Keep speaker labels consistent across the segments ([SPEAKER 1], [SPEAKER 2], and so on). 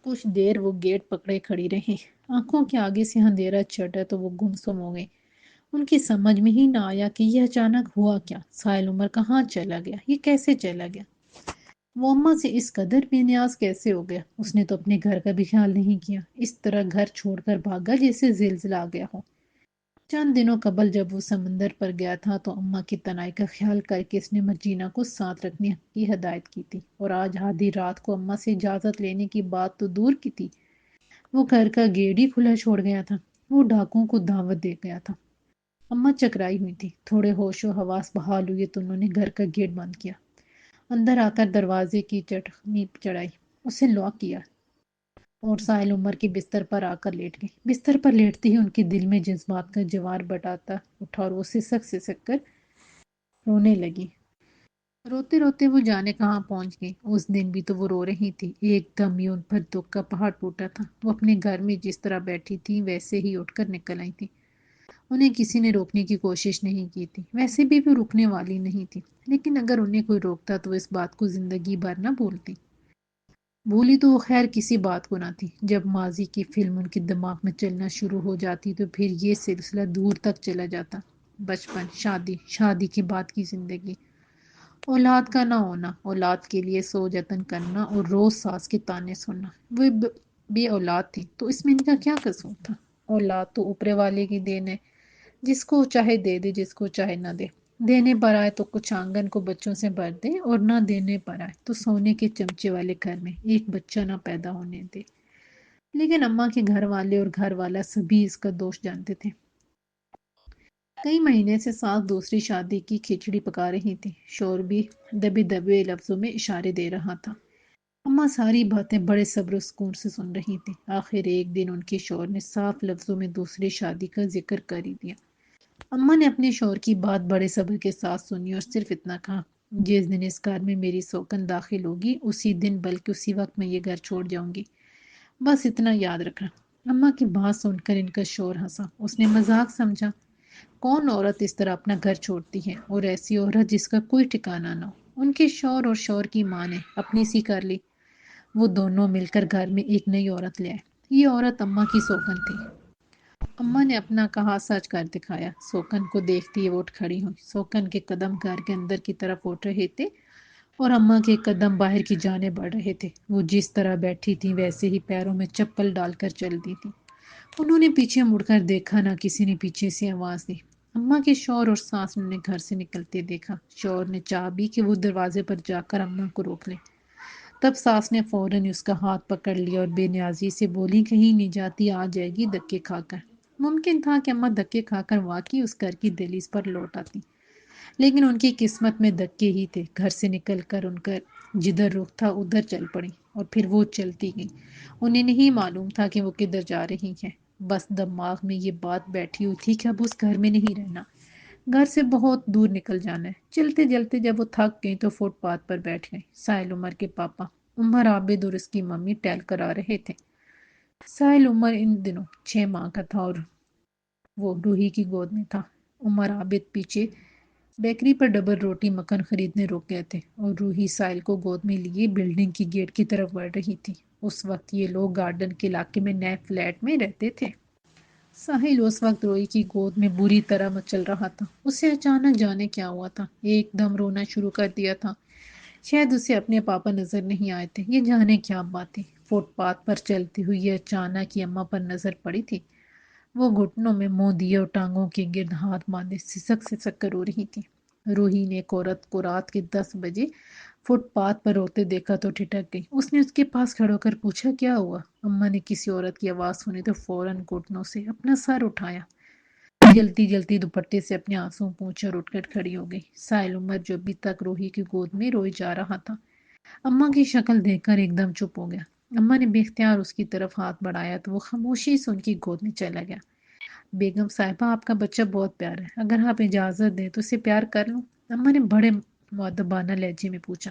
[SPEAKER 1] کچھ دیر وہ گیٹ پکڑے کھڑی رہی، آنکھوں کے آگے سے اندھیرا چڑھا تو وہ گمسم ہو گئی۔ ان کی سمجھ میں ہی نہ آیا کہ یہ اچانک ہوا کیا، سائل عمر کہاں چلا گیا، یہ کیسے چلا گیا، وہ اماں سے اس قدر بے نیاز کیسے ہو گیا۔ اس نے تو اپنے گھر کا بھی خیال نہیں کیا، اس طرح گھر چھوڑ کر بھاگا جیسے زلزلہ آ گیا ہو۔ چند دنوں قبل جب وہ سمندر پر گیا تھا تو اماں کی تنہائی کا خیال کر کے اس نے مرجینا کو ساتھ رکھنے کی ہدایت کی تھی، اور آج آدھی رات کو اماں سے اجازت لینے کی بات تو دور کی تھی، وہ گھر کا گیٹ ہی کھلا چھوڑ گیا تھا، وہ ڈاکوؤں کو دعوت دے گیا تھا۔ اماں چکرائی ہوئی تھی، تھوڑے ہوش و حواس بحال ہوئے تو انہوں نے گھر کا گیٹ بند کیا، اندر آ کر دروازے کی چٹکنی چڑھائی، اسے لاک کیا اور سائل عمر کے بستر پر آ کر لیٹ گئی۔ بستر پر لیٹتے ہی ان کے دل میں جذبات کا جوار بٹاتا اٹھا اور وہ سسک سسک کر رونے لگی۔ روتے روتے وہ جانے کہاں پہنچ گئی۔ اس دن بھی تو وہ رو رہی تھی، ایک دم ہی ان پر دکھ کا پہاڑ ٹوٹا تھا۔ وہ اپنے گھر میں جس طرح بیٹھی تھی ویسے ہی اٹھ کر نکل آئی تھی، انہیں کسی نے روکنے کی کوشش نہیں کی تھی، ویسے بھی وہ رکنے والی نہیں تھی، لیکن اگر انہیں کوئی روکتا تو وہ اس بات کو زندگی بھر نہ بھولتی۔ بھولی تو وہ خیر کسی بات کو نہ تھی، جب ماضی کی فلم ان کے دماغ میں چلنا شروع ہو جاتی تو پھر یہ سلسلہ دور تک چلا جاتا۔ بچپن، شادی، شادی کے بعد کی زندگی، اولاد کا نہ ہونا، اولاد کے لیے سو جتن کرنا اور روز ساس کے تانے سننا۔ وہ بے اولاد تھی تو اس میں ان کا کیا قصور تھا؟ اولاد تو اوپرے والے کی دین ہے، جس کو چاہے دے دے، جس کو چاہے نہ دے۔ دینے پر آئے تو کچھ آنگن کو بچوں سے بھر دے، اور نہ دینے پر آئے تو سونے کے چمچے والے گھر میں ایک بچہ نہ پیدا ہونے دے۔ لیکن اماں کے گھر والے اور گھر والا سبھی اس کا دوش جانتے تھے۔ کئی مہینے سے ساس دوسری شادی کی کھچڑی پکا رہی تھی، شوہر بھی دبے دبے لفظوں میں اشارے دے رہا تھا۔ اماں ساری باتیں بڑے صبر و سکون سے سن رہی تھی۔ آخر ایک دن ان کے شوہر نے صاف لفظوں میں دوسری شادی کا ذکر کر ہی دیا۔ اماں نے اپنے شوہر کی بات بڑے صبر کے ساتھ سنی اور صرف اتنا کہا، جس دن اس گھر میں میری سوکن داخل ہوگی اسی دن بلکہ اسی وقت میں یہ گھر چھوڑ جاؤں گی، بس اتنا یاد رکھنا۔ اماں کی بات سن کر ان کا شوہر ہنسا، اس نے مذاق سمجھا، کون عورت اس طرح اپنا گھر چھوڑتی ہے، اور ایسی عورت جس کا کوئی ٹھکانہ نہ ہو۔ ان کے شوہر اور شوہر کی ماں نے اپنی سی کر لی، وہ دونوں مل کر گھر میں ایک نئی عورت لے آئے۔ یہ عورت اماں کی سوکن تھی۔ اماں نے اپنا کہا سچ کر دکھایا۔ سوکن کو دیکھتی ہی وہ اٹھ کھڑی ہوئی۔ سوکن کے قدم گھر کے اندر کی طرف اٹھ رہے تھے اور اماں کے قدم باہر کی جانب بڑھ رہے تھے۔ وہ جس طرح بیٹھی تھی ویسے ہی پیروں میں چپل ڈال کر چلتی تھی۔ انہوں نے پیچھے مڑ کر دیکھا، نہ کسی نے پیچھے سے آواز دی۔ اماں کے شوہر اور ساس نے گھر سے نکلتے دیکھا۔ شوہر نے چاہا کہ وہ دروازے پر جا کر اماں کو روک لے، تب ساس نے فوراً اس کا ہاتھ پکڑ لیا اور بے نیازی سے بولی، کہیں نہیں جاتی، آ جائے گی دھکے کھا کر۔ ممکن تھا کہ اماں دھکے کھا کر واقعی اس گھر کی دہلیز پر لوٹ آتی، لیکن ان کی قسمت میں دھکے ہی تھے۔ گھر سے نکل کر ان کا جدھر رخ تھا ادھر چل پڑی، اور پھر وہ چلتی گئی۔ انہیں نہیں معلوم تھا کہ وہ کدھر جا رہی ہیں، بس دماغ میں یہ بات بیٹھی ہوئی تھی کہ اب اس گھر میں نہیں رہنا، گھر سے بہت دور نکل جانا ہے۔ چلتے چلتے جب وہ تھک گئی تو فٹ پاتھ پر بیٹھ گئی۔ سائل عمر کے پاپا عمر عابد اور اس کی ممی ٹہل کر آ رہے تھے۔ سائل عمر ان دنوں 6 ماہ کا تھا اور وہ روحی کی گود میں تھا۔ عمر عابد پیچھے بیکری پر ڈبل روٹی مکھن خریدنے رک گئے تھے، اور روحی سائل کو گود میں لیے بلڈنگ کی گیٹ کی طرف بڑھ رہی تھی۔ اس وقت یہ لوگ گارڈن کے علاقے میں نئے فلیٹ میں رہتے تھے۔ ساحل اس وقت روئی کی گود میں بری طرح مچل رہا تھا۔ اسے اچانک جانے کیا ہوا تھا، ایک دم رونا شروع کر دیا تھا۔ شاید اسے اپنے پاپا نظر نہیں آئے تھے، یہ جانے کیا بات تھی۔ فٹ پاتھ پر چلتی ہوئی یہ اچانک ہی اماں پر نظر پڑی تھی۔ وہ گھٹنوں میں منہ دیے اور ٹانگوں کے گرد ہاتھ باندھے سسک سسک کر رو رہی تھی۔ روحی نے ایک عورت کو رات کے 10 بجے فٹ پاتھ پر روتے دیکھا تو ٹھٹک گئی۔ اس نے اس کے پاس کھڑا ہو کر پوچھا، کیا ہوا؟ اماں نے کسی عورت کی آواز سنی تو فوراً گھٹنوں سے اپنا سر اٹھایا، جلتی جلتی دوپٹے سے اپنے آنسو پوچھے اور اٹھ کر کھڑی ہو گئی۔ سائل عمر جو ابھی تک روحی کی گود میں روئے جا رہا تھا، اماں کی شکل دیکھ کر ایک دم چپ ہو گیا۔ اماں نے بے اختیار اس کی طرف ہاتھ بڑھایا تو وہ خاموشی سے ان کی گود میں چلا گیا۔ بیگم صاحبہ، آپ کا بچہ بہت پیارا ہے، اگر آپ اجازت دیں تو اسے پیار کر لوں؟ اماں نے بڑے مؤدبانہ لہجے میں پوچھا۔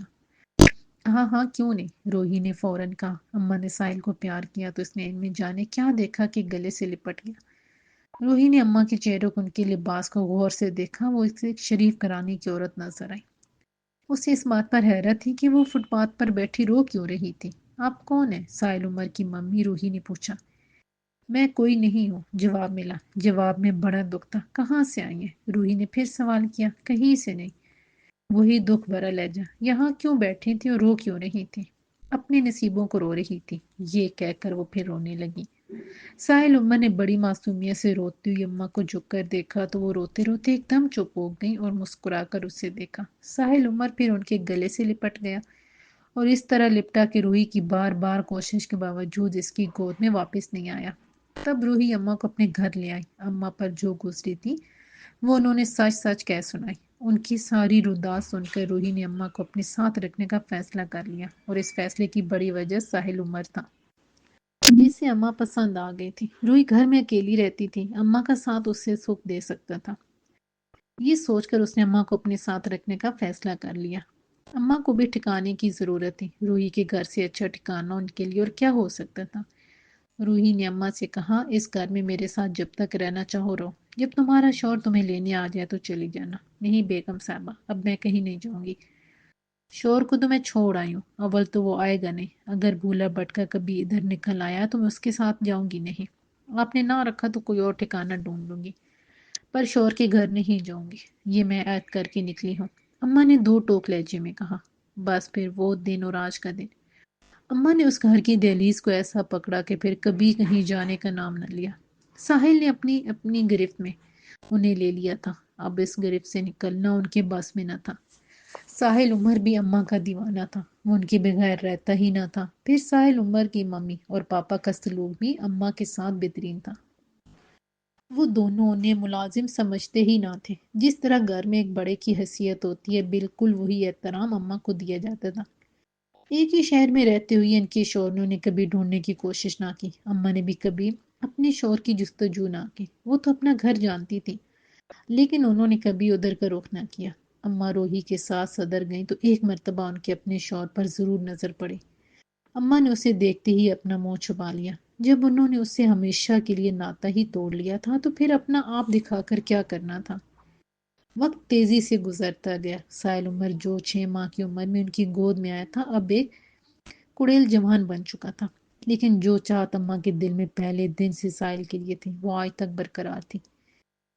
[SPEAKER 1] ہاں ہاں، کیوں نہیں، روحی نے فوراً کہا۔ اماں نے سائل کو پیار کیا تو اس نے ان میں جانے کیا دیکھا کہ گلے سے لپٹ گیا۔ روحی نے اماں کے چہرے کو ان کے لباس کو غور سے دیکھا، وہ اسے ایک شریف گھرانے کی عورت نظر آئی۔ اسے اس بات پر حیرت تھی کہ وہ فٹ پاتھ پر بیٹھی رو کیوں رہی تھی۔ آپ کون ہیں؟ سائل عمر کی ممی روحی نے پوچھا۔ میں کوئی نہیں ہوں، جواب ملا۔ جواب میں بڑا دکھ تھا۔ کہاں سے آئی ہیں؟ روحی نے پھر سوال کیا۔ کہیں سے نہیں۔ وہی دکھ بھرا لہجہ۔ یہاں کیوں بیٹھی تھی اور رو کیوں نہیں تھی؟ اپنے نصیبوں کو رو رہی تھی، یہ کہہ کر وہ پھر رونے لگی۔ سائل عمر نے بڑی معصومیت سے روتی ہوئی اماں کو جھک کر دیکھا تو وہ روتے روتے ایک دم چپ ہو گئی اور مسکرا کر اسے دیکھا۔ سائل عمر پھر ان کے گلے سے لپٹ گیا اور اس طرح لپٹا کہ روحی کی بار بار کوشش کے باوجود اس کی گود میں واپس نہیں آیا۔ تب روحی اماں کو اپنے گھر لے آئی۔ اماں پر جو گزری تھی وہ انہوں نے سچ سچ کہہ سنائی۔ ان کی ساری روداد سن کر روحی نے اماں کو اپنے ساتھ رکھنے کا فیصلہ کر لیا، اور اس فیصلے کی بڑی وجہ ساحل عمر تھا، جسے اماں پسند آ گئی تھی۔ روحی گھر میں اکیلی رہتی تھی، اماں کا ساتھ اسے سکھ دے سکتا تھا۔ یہ سوچ کر اس نے اماں کو اپنے ساتھ رکھنے کا فیصلہ کر لیا۔ اماں کو بھی ٹھکانے کی ضرورت تھی۔ روحی کے گھر سے اچھا ٹھکانہ ان کے لیے اور کیا ہو سکتا تھا؟ روحی نے اماں سے کہا، اس گھر میں میرے ساتھ جب تک رہنا چاہو رہو، جب تمہارا شوہر تمہیں لینے آ جائے تو چلی جانا۔ نہیں بیگم صاحبہ، اب میں کہیں نہیں جاؤں گی۔ شوہر کو تو میں چھوڑ آئی ہوں، اول تو وہ آئے گا نہیں۔ اگر بھولا بھٹکا کبھی ادھر نکل آیا تو میں اس کے ساتھ جاؤں گی نہیں۔ آپ نے نہ رکھا تو کوئی اور ٹھکانہ ڈھونڈ لوں گی، پر شوہر کے گھر نہیں جاؤں گی، یہ میں عہد کر کے نکلی ہوں۔ اماں نے دو ٹوک لہجے میں کہا۔ بس پھر وہ دن اور آج کا دن۔ اماں نے اس گھر کی دہلیز کو ایسا پکڑا کہ پھر کبھی کہیں جانے کا نام نہ لیا۔ ساحل نے اپنی گرفت میں انہیں لے لیا تھا، اب اس گرفت سے نکلنا ان کے بس میں نہ تھا۔ ساحل عمر بھی اماں کا دیوانہ تھا، وہ ان کے بغیر رہتا ہی نہ تھا۔ پھر ساحل عمر کی ممی اور پاپا کا سلوک بھی اماں کے ساتھ بہترین تھا۔ وہ دونوں انہیں ملازم سمجھتے ہی نہ تھے۔ جس طرح گھر میں ایک بڑے کی حیثیت ہوتی ہے، بالکل وہی احترام اماں کو دیا جاتا تھا۔ ایک ہی شہر میں رہتے ہوئے ان کے شوہر نے انہیں کبھی ڈھونڈنے کی کوشش نہ کی۔ اماں نے بھی کبھی اپنے شوہر کی جستجو نہ کی۔ وہ تو اپنا گھر جانتی تھی، لیکن انہوں نے کبھی ادھر کا رخ نہ کیا۔ اماں روحی کے ساتھ صدر گئیں تو ایک مرتبہ ان کے اپنے شوہر پر ضرور نظر پڑی۔ اماں نے اسے دیکھتے ہی اپنا منہ چھپا لیا۔ جب انہوں نے اس سے ہمیشہ کے لیے ناتا ہی توڑ لیا تھا تو پھر اپنا آپ دکھا کر کیا کرنا تھا؟ وقت تیزی سے گزرتا گیا۔ سائل عمر جو 6 ماہ کی عمر میں ان کی گود میں آیا تھا، اب ایک کڑیل جوان بن چکا تھا، لیکن جو چاہت اماں کے دل میں پہلے دن سے سائل کے لیے تھی وہ آج تک برقرار تھی۔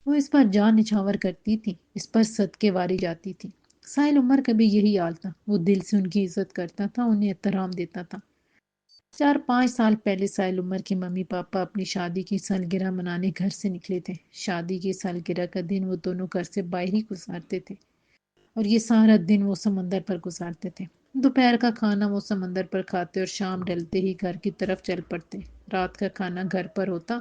[SPEAKER 1] وہ اس پر جان نچھاور کرتی تھی، اس پر صدقے واری جاتی تھی۔ سائل عمر کا بھی یہی حال تھا، وہ دل سے ان کی عزت کرتا تھا، انہیں احترام دیتا تھا۔ 4-5 سال پہلے سائل عمر کے ممی پاپا اپنی شادی کی سالگرہ منانے گھر سے نکلے تھے۔ شادی کی سالگرہ کا دن وہ دونوں گھر سے باہر ہی گزارتے تھے، اور یہ سارا دن وہ سمندر پر گزارتے تھے۔ دوپہر کا کھانا وہ سمندر پر کھاتے اور شام ڈلتے ہی گھر کی طرف چل پڑتے۔ رات کا کھانا گھر پر ہوتا،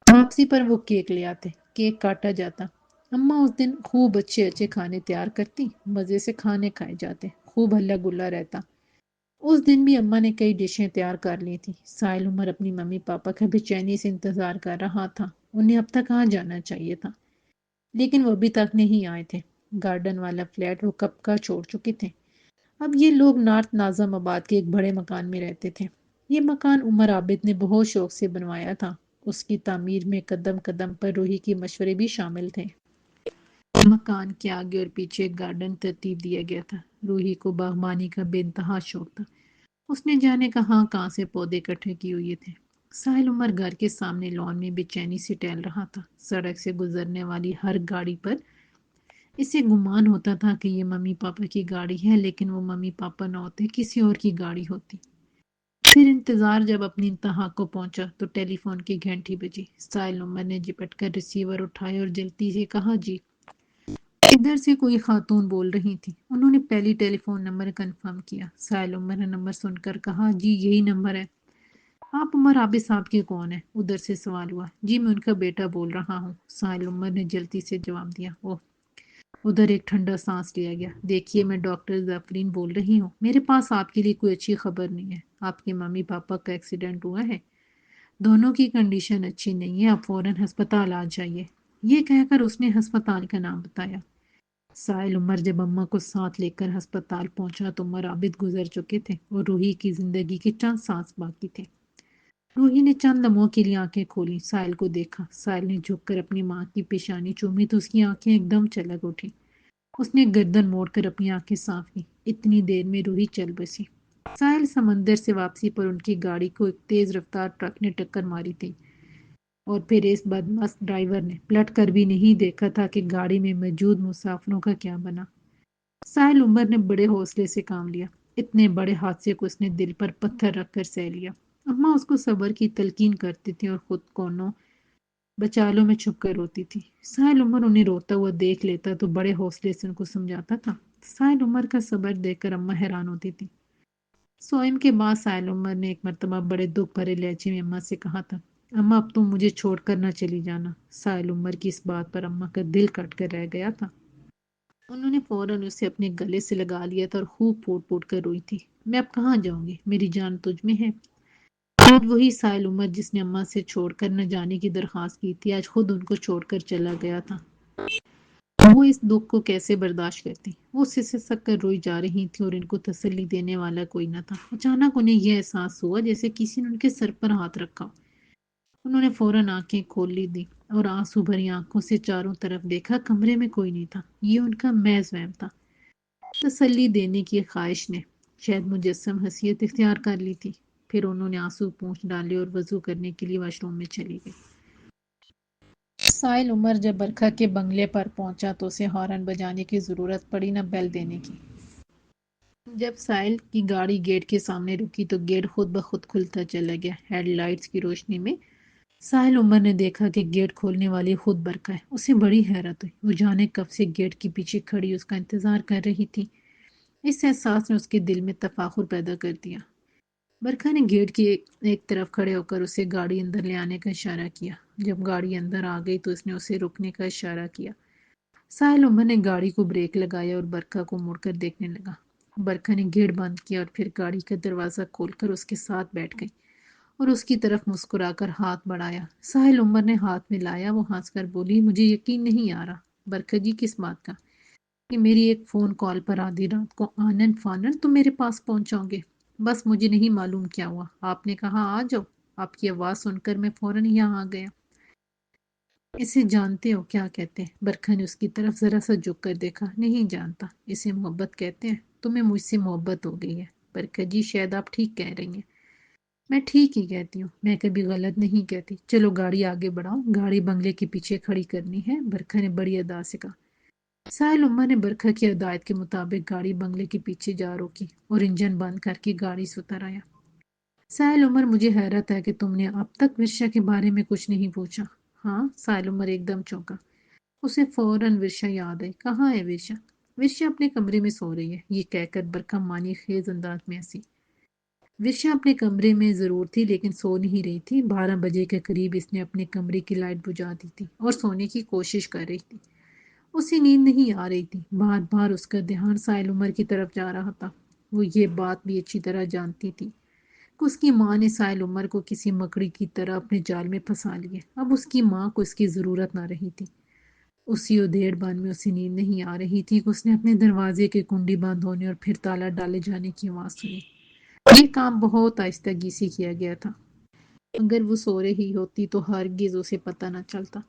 [SPEAKER 1] واپسی پر وہ کیک لے آتے، کیک کاٹا جاتا۔ اماں اس دن خوب اچھے اچھے کھانے تیار کرتی، مزے سے کھانے کھائے جاتے، خوب ہلا گلا رہتا۔ اس دن بھی اماں نے کئی ڈشیں تیار کر لی تھی۔ سائل عمر اپنی ممی پاپا کا بے چینی سے انتظار کر رہا تھا، انہیں اب تک آ جانا چاہیے تھا، لیکن وہ ابھی تک نہیں آئے تھے۔ گارڈن والا فلیٹ وہ کب کا چھوڑ چکے تھے۔ اب یہ لوگ نارتھ ناظم آباد کے ایک بڑے مکان میں رہتے تھے۔ یہ مکان عمر عابد نے بہت شوق سے بنوایا تھا۔ اس کی تعمیر میں قدم قدم پر روحی کے مشورے بھی شامل تھے۔ مکان کے آگے اور پیچھے ایک گارڈن ترتیب دیا گیا تھا۔ روحی کو باغبانی کا بے انتہا شوق تھا، اس نے جانے کہاں سے پودے اکٹھے کیے ہوئے تھے۔ ساحل عمر گھر کے سامنے لان میں بے چینی سے ٹہل رہا تھا۔ سڑک سے گزرنے والی ہر گاڑی پر اسے گمان ہوتا تھا کہ یہ ممی پاپا کی گاڑی ہے، لیکن وہ ممی پاپا نہ ہوتے، کسی اور کی گاڑی ہوتی۔ پھر انتظار جب اپنی انتہا کو پہنچا تو ٹیلی فون کی گھنٹی بجی۔ ساحل عمر نے جپٹ کر ریسیور اٹھایا اور جلدی سے کہا، جی۔ ادھر سے کوئی خاتون بول رہی تھی۔ انہوں نے پہلی ٹیلی فون نمبر کنفرم کیا۔ ساحل عمر نے نمبر سن کر کہا، جی یہی نمبر ہے۔ آپ عمر عابد صاحب کے کون ہیں؟ ادھر سے سوال ہوا۔ جی میں ان کا بیٹا بول رہا ہوں، ساحل عمر نے جلدی سے جواب دیا۔ اوہ! ادھر ایک ٹھنڈا سانس لیا گیا۔ دیکھیے میں ڈاکٹر ظفرین بول رہی ہوں، میرے پاس آپ کے لیے کوئی اچھی خبر نہیں ہے۔ آپ کے ممی پاپا کا ایکسیڈنٹ ہوا ہے، دونوں کی کنڈیشن اچھی نہیں ہے، آپ فوراً ہسپتال آ جائیے۔ یہ کہہ کر اس نے ہسپتال کا نام بتایا۔ ساحل عمر جب اماں کو ساتھ لے کر ہسپتال پہنچا تو عمر عابد گزر چکے تھے اور روحی کی زندگی کے چند سانس باقی تھے۔ روحی نے چند لمحوں کے لیے آنکھیں کھولی، ساحل کو دیکھا۔ ساحل نے جھک کر اپنی ماں کی پیشانی چومی تو اس کی آنکھیں ایک دم چلک اٹھی۔ اس نے گردن موڑ کر اپنی آنکھیں صاف کی۔ اتنی دیر میں روحی چل بسی۔ ساحل سمندر سے واپسی پر ان کی گاڑی کو ایک تیز رفتار ٹرک نے ٹکر ماری تھی، اور پھر اس بدمست ڈرائیور نے پلٹ کر بھی نہیں دیکھا تھا کہ گاڑی میں موجود مسافروں کا کیا بنا۔ ساحل عمر نے بڑے حوصلے سے کام لیا۔ اتنے بڑے حادثے کو اس نے دل پر پتھر رکھ کر سہ لیا۔ اماں اس کو صبر کی تلقین کرتی تھی اور خود کونوں بچالوں میں چھپ کر روتی تھی۔ ساحل عمر انہیں روتا ہوا دیکھ لیتا تو بڑے حوصلے سے ان کو سمجھاتا تھا۔ ساحل عمر کا صبر دیکھ کر اماں حیران ہوتی تھی۔ سوئم کے بعد ساحل عمر نے ایک مرتبہ بڑے دکھ بھرے لہجے میں اماں سے کہا تھا، اماں اب تم مجھے چھوڑ کر نہ چلی جانا۔ ساحل عمر کی اس بات پر اماں کا دل کٹ کر رہ گیا تھا۔ انہوں نے فوراً اسے اپنے گلے سے لگا لیا تھا اور خوب پھوٹ پھوٹ کر روئی تھی۔ میں اب کہاں جاؤں گی؟ میری جان تجھ میں ہے۔ خود وہی ساحل عمر جس نے اماں سے چھوڑ کر نہ جانے کی درخواست کی تھی، آج خود ان کو چھوڑ کر چلا گیا تھا۔ وہ اس دکھ کو کیسے برداشت کرتی؟ وہ سسک کر روئی جا رہی تھی اور ان کو تسلی دینے والا کوئی نہ تھا۔ اچانک انہیں یہ احساس ہوا جیسے کسی نے ان کے سر پر ہاتھ رکھا۔ انہوں نے فوراً آنکھیں کھول لی دی اور آنسو بھری آنکھوں سے چاروں طرف دیکھا۔ کمرے میں کوئی نہیں تھا۔ یہ ان کا محض وہم تھا۔ تسلی دینے کی خواہش نے شاید مجسم حیثیت اختیار کر لی تھی۔ پھر انہوں نے آنسو پونچھ ڈالے اور وضو کرنے کے لیے واش روم میں چلی گئی۔ ساحل عمر جب برکھا کے بنگلے پر پہنچا تو اسے ہارن بجانے کی ضرورت پڑی نہ بیل دینے کی۔ جب ساحل کی گاڑی گیٹ کے سامنے رکی تو گیٹ خود بخود کھلتا چلا گیا۔ ہیڈ لائٹس کی روشنی میں ساحل عمر نے دیکھا کہ گیٹ کھولنے والی خود برکھا ہے۔ اسے بڑی حیرت ہوئی۔ وہ جانے کب سے گیٹ کے پیچھے کھڑی اس کا انتظار کر رہی تھی۔ اس احساس نے اس کے دل میں تفاخر پیدا کر دیا۔ برکھا نے گیٹ کی ایک طرف کھڑے ہو کر اسے گاڑی اندر لے آنے کا اشارہ کیا۔ جب گاڑی اندر آ گئی تو اس نے اسے رکنے کا اشارہ کیا۔ ساحل عمر نے گاڑی کو بریک لگایا اور برکھا کو مڑ کر دیکھنے لگا۔ برکھا نے گیٹ بند کیا اور پھر گاڑی کا دروازہ کھول کر اس کے ساتھ بیٹھ گئی اور اس کی طرف مسکرا کر ہاتھ بڑھایا۔ ساحل عمر نے ہاتھ ملایا۔ وہ ہنس کر بولی، مجھے یقین نہیں آ رہا۔ برکھا جی، کس بات کا؟ کہ میری ایک فون کال پر آدھی رات کو آنن فانن تم میرے پاس پہنچاؤ گے۔ بس مجھے نہیں معلوم کیا ہوا، آپ نے کہا آ جاؤ، آپ کی آواز سن کر میں فوراً یہاں آ گیا۔ اسے جانتے ہو کیا کہتے ہیں؟ برکھا نے اس کی طرف ذرا سا جھک کر دیکھا۔ نہیں جانتا۔ اسے محبت کہتے ہیں۔ تمہیں مجھ سے محبت ہو گئی ہے۔ برکھا جی، شاید آپ ٹھیک کہہ رہی ہیں۔ میں ٹھیک ہی کہتی ہوں، میں کبھی غلط نہیں کہتی۔ چلو گاڑی آگے بڑھاؤ، گاڑی بنگلے کے پیچھے کھڑی کرنی ہے، برکھا نے بڑی ادا سے کہا۔ ساحل عمر نے برکھا کی ہدایت کے مطابق گاڑی بنگلے کے پیچھے جا روکی اور انجن بند کر کے گاڑی سے اتر آیا۔ ساحل عمر، مجھے حیرت ہے کہ تم نے اب تک ورشا کے بارے میں کچھ نہیں پوچھا۔ ہاں؟ ساحل عمر ایک دم چونکا۔ اسے فوراً ورشا یاد آئی۔ کہاں ہے ورشا؟ ورشا اپنے کمرے میں سو رہی ہے، یہ کہہ کر برکھا معنی خیز انداز میں ہنسی۔ ورشا اپنے کمرے میں ضرور تھی لیکن سو نہیں رہی تھی۔ 12 بجے کے قریب اس نے اپنے کمرے کی لائٹ بجھا دی تھی اور سونے کی کوشش کر رہی تھی۔ اسے نیند نہیں آ رہی تھی۔ بار بار اس کا دھیان ساحل عمر کی طرف جا رہا تھا۔ وہ یہ بات بھی اچھی طرح جانتی تھی کہ اس کی ماں نے ساحل عمر کو کسی مکڑی کی طرح اپنے جال میں پھنسا لیا۔ اب اس کی ماں کو اس کی ضرورت نہ رہی تھی۔ اسی ادھیڑ بن میں اسے نیند نہیں آ رہی تھی کہ اس نے اپنے دروازے کے کنڈی بند ہونے اور پھر تالا ڈالے جانے کی آواز سنی۔ یہ کام بہت آہستگی سے کیا گیا تھا۔ اگر وہ سو رہی ہوتی تو ہرگز اسے پتہ نہ چلتا۔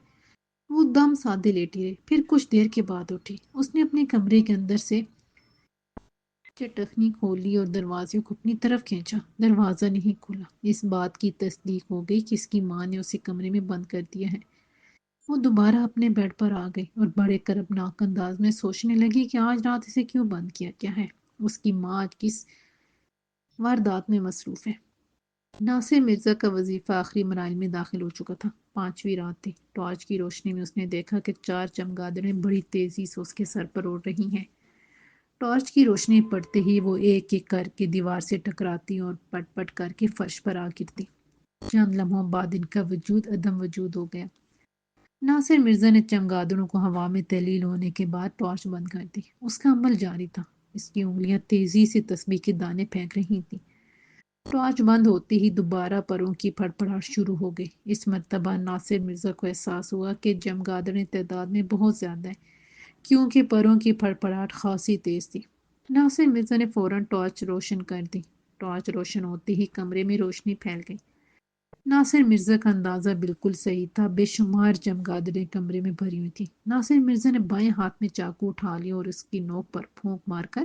[SPEAKER 1] وہ دم سادے لیٹی رہی، پھر کچھ دیر کے بعد اٹھی۔ اس نے اپنے کمرے کے اندر سے چٹخنی کھولی اور دروازے کو اپنی طرف کھینچا۔ دروازہ نہیں کھلا۔ اس بات کی تصدیق ہو گئی کہ اس کی ماں نے اسے کمرے میں بند کر دیا ہے۔ وہ دوبارہ اپنے بیڈ پر آ گئی اور بڑے کربناک انداز میں سوچنے لگی کہ آج رات اسے کیوں بند کیا گیا ہے۔ اس کی ماں آج کس واردات میں مصروف ہے۔ ناصر مرزا کا وظیفہ آخری مراحل میں داخل ہو چکا تھا۔ 5ویں رات تھی۔ ٹارچ کی روشنی میں اس نے دیکھا کہ 4 چمگادڑیں بڑی تیزی سے اس کے سر پر اڑ رہی ہیں۔ ٹارچ کی روشنی پڑتے ہی وہ ایک ایک کر کے دیوار سے ٹکراتی اور پٹ پٹ کر کے فرش پر آ گرتی۔ چند لمحوں بعد ان کا وجود عدم وجود ہو گیا۔ ناصر مرزا نے چمگادڑوں کو ہوا میں تحلیل ہونے کے بعد ٹارچ بند کر دی۔ اس کا عمل جاری تھا۔ اس کی انگلیاں تیزی سے تسبیح کے دانے پھینک رہی تھیں۔ ٹارچ بند ہوتے ہی دوبارہ پروں کی پھڑپڑاہٹ شروع ہو گئی۔ اس مرتبہ ناصر مرزا کو احساس ہوا کہ چمگادڑیں تعداد میں بہت زیادہ ہیں، کیونکہ پروں کی پھڑپڑاہٹ خاصی تیز تھی۔ ناصر مرزا نے فوراً ٹارچ روشن کر دی۔ ٹارچ روشن ہوتے ہی کمرے میں روشنی پھیل گئی۔ ناصر مرزا کا اندازہ بالکل صحیح تھا۔ بے شمار چمگادڑیں کمرے میں بھری ہوئی تھیں۔ ناصر مرزا نے بائیں ہاتھ میں چاقو اٹھا لیا اور اس کی نوک پر پھونک مار کر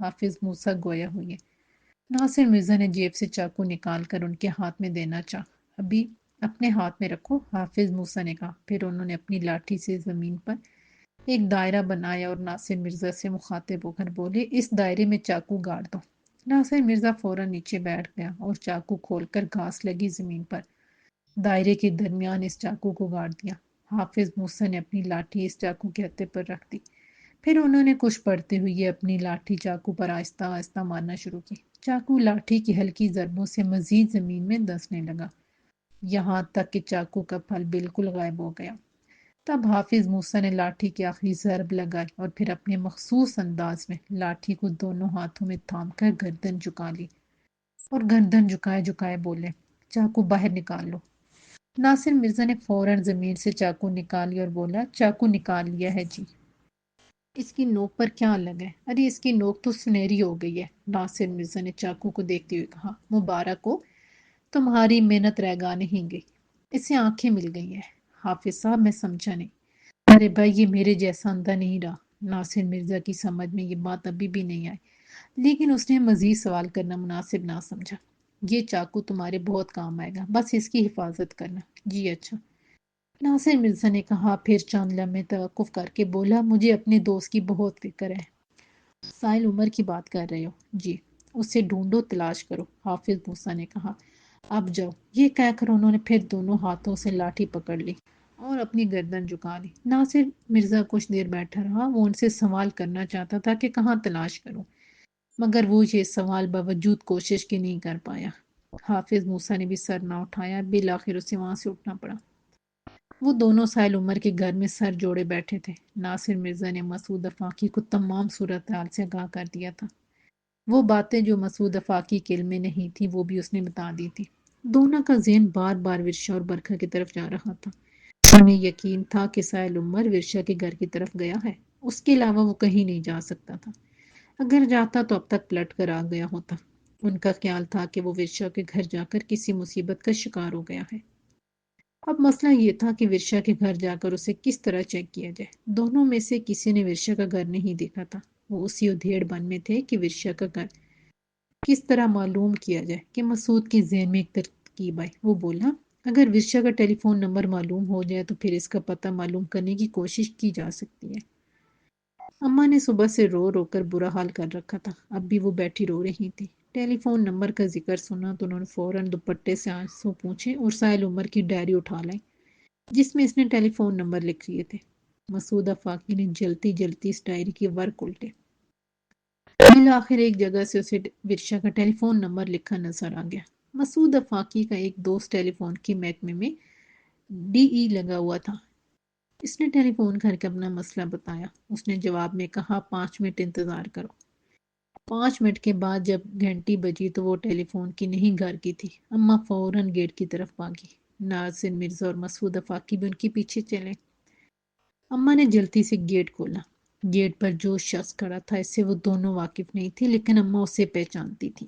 [SPEAKER 1] حافظ موسیٰ گویا ہوئے۔ ناصر مرزا نے جیب سے چاقو نکال کر ان کے ہاتھ میں دینا چاہا۔ ابھی اپنے ہاتھ میں رکھو، حافظ موسیٰ نے کہا۔ پھر انہوں نے اپنی لاٹھی سے زمین پر ایک دائرہ بنایا اور ناصر مرزا سے مخاطب ہو کر بولے، اس دائرے میں چاقو گاڑ دو۔ ناصر مرزا فوراً نیچے بیٹھ گیا اور چاقو کھول کر گھاس لگی زمین پر دائرے کے درمیان اس چاقو کو گاڑ دیا۔ حافظ موسیٰ نے اپنی لاٹھی اس چاقو کے ہتھے پر رکھ دی۔ پھر انہوں نے کچھ پڑھتے ہوئے اپنی لاٹھی چاقو پر آہستہ آہستہ مارنا شروع کی۔ چاقو لاٹھی کی ہلکی ضربوں سے مزید زمین میں دھنسنے لگا، یہاں تک کہ چاقو کا پھل بالکل غائب ہو گیا۔ تب حافظ موسیٰ نے لاٹھی کی آخری ضرب لگائی اور پھر اپنے مخصوص انداز میں لاٹھی کو دونوں ہاتھوں میں تھام کر گردن جھکا لی اور گردن جھکائے جھکائے بولے، چاقو باہر نکال لو۔ ناصر مرزا نے فوراً زمین سے چاقو نکالی اور بولا، چاقو نکال لیا ہے جی۔ اس کی نوک پر کیا لگا ہے؟ ارے اس کی نوک تو سنہری ہو گئی ہے، ناصر مرزا نے چاقو کو دیکھتے ہوئے کہا۔ مبارک ہو، تمہاری محنت رائگاں نہیں گئی، اسے آنکھیں مل گئی ہیں۔ حافظ صاحب میں سمجھا نہیں۔ ارے بھائی یہ میرے جیسا اندھا نہیں رہا۔ ناصر مرزا کی سمجھ میں یہ بات ابھی بھی نہیں آئی، لیکن اس نے مزید سوال کرنا مناسب نہ سمجھا۔ یہ چاقو تمہارے بہت کام آئے گا، بس اس کی حفاظت کرنا۔ جی اچھا، ناصر مرزا نے کہا، پھر چند لمحے توقف کر کے بولا، مجھے اپنے دوست کی بہت فکر ہے۔ سائل عمر کی بات کر رہے ہو؟ جی۔ اسے ڈھونڈو، تلاش کرو، حافظ موسیٰ نے کہا۔ اب جاؤ۔ یہ کہہ کر انہوں نے پھر دونوں ہاتھوں سے لاٹھی پکڑ لی اور اپنی گردن جھکا لی۔ ناصر مرزا کچھ دیر بیٹھا رہا، وہ ان سے سوال کرنا چاہتا تھا کہ کہاں تلاش کروں، مگر وہ یہ سوال باوجود کوشش کی نہیں کر پایا۔ حافظ موسیٰ نے بھی سر نہ اٹھایا، بالآخر اسے وہاں سے اٹھنا پڑا۔ وہ دونوں سائل عمر کے گھر میں سر جوڑے بیٹھے تھے۔ ناصر مرزا نے مسعود افاقی کو تمام صورتحال سے آگاہ کر دیا تھا۔ وہ باتیں جو مسعود افاقی کے علم میں نہیں تھی وہ بھی اس نے بتا دی تھی۔ دونوں کا ذہن بار بار ورشا اور برکھا کی طرف جا رہا تھا۔ انہیں یقین تھا کہ سائل عمر ورشا کے گھر کی طرف گیا ہے، اس کے علاوہ وہ کہیں نہیں جا سکتا تھا۔ اگر جاتا تو اب تک پلٹ کر آ گیا ہوتا۔ ان کا خیال تھا کہ وہ ورشا کے گھر جا کر کسی مصیبت کا شکار ہو گیا ہے۔ اب مسئلہ یہ تھا کہ ورشا کے گھر جا کر اسے کس طرح چیک کیا جائے۔ دونوں میں سے کسی نے ورشا کا گھر نہیں دیکھا تھا۔ وہ اسی ادھیڑ بن میں تھے کہ ورشا کا گھر کس طرح معلوم کیا جائے کہ مسعود کے ذہن میں ایک ترکیب آئی۔ وہ بولا، اگر ورشا کا ٹیلی فون نمبر معلوم ہو جائے تو پھر اس کا پتہ معلوم کرنے کی کوشش کی جا سکتی ہے۔ اماں نے صبح سے رو رو کر برا حال کر رکھا تھا، اب بھی وہ بیٹھی رو رہی تھی۔ ٹیلی فون نمبر کا ذکر سنا تو انہوں نے فوراً دوپٹے سے آنسو پوچھے اور سائل عمر کی ڈائری اٹھا لائی جس میں اس نے ٹیلی فون نمبر لکھ لیے تھے۔ مسعود افاقی نے جلتی جلتی اس ڈائری کے ورق الٹے۔ بالآخر ایک جگہ سے اسے ورشا کا ٹیلی فون نمبر لکھا نظر آ گیا۔ مسعود افاقی کا ایک دوست ٹیلی فون کے محکمے میں ڈی ای لگا ہوا تھا۔ اس نے ٹیلی فون کر کے اپنا مسئلہ بتایا۔ اس نے جواب میں کہا، 5 منٹ انتظار کرو۔ 5 منٹ کے بعد جب گھنٹی بجی تو وہ ٹیلی فون کی نہیں گھر کی تھی۔ اماں فوراً گیٹ کی طرف بھاگی۔ ناصر مرزا اور مسعود افاقی بھی ان کے پیچھے چلے۔ اماں نے جلدی سے گیٹ کھولا۔ گیٹ پر جو شخص کھڑا تھا اس سے وہ دونوں واقف نہیں تھی، لیکن اماں اسے پہچانتی تھی۔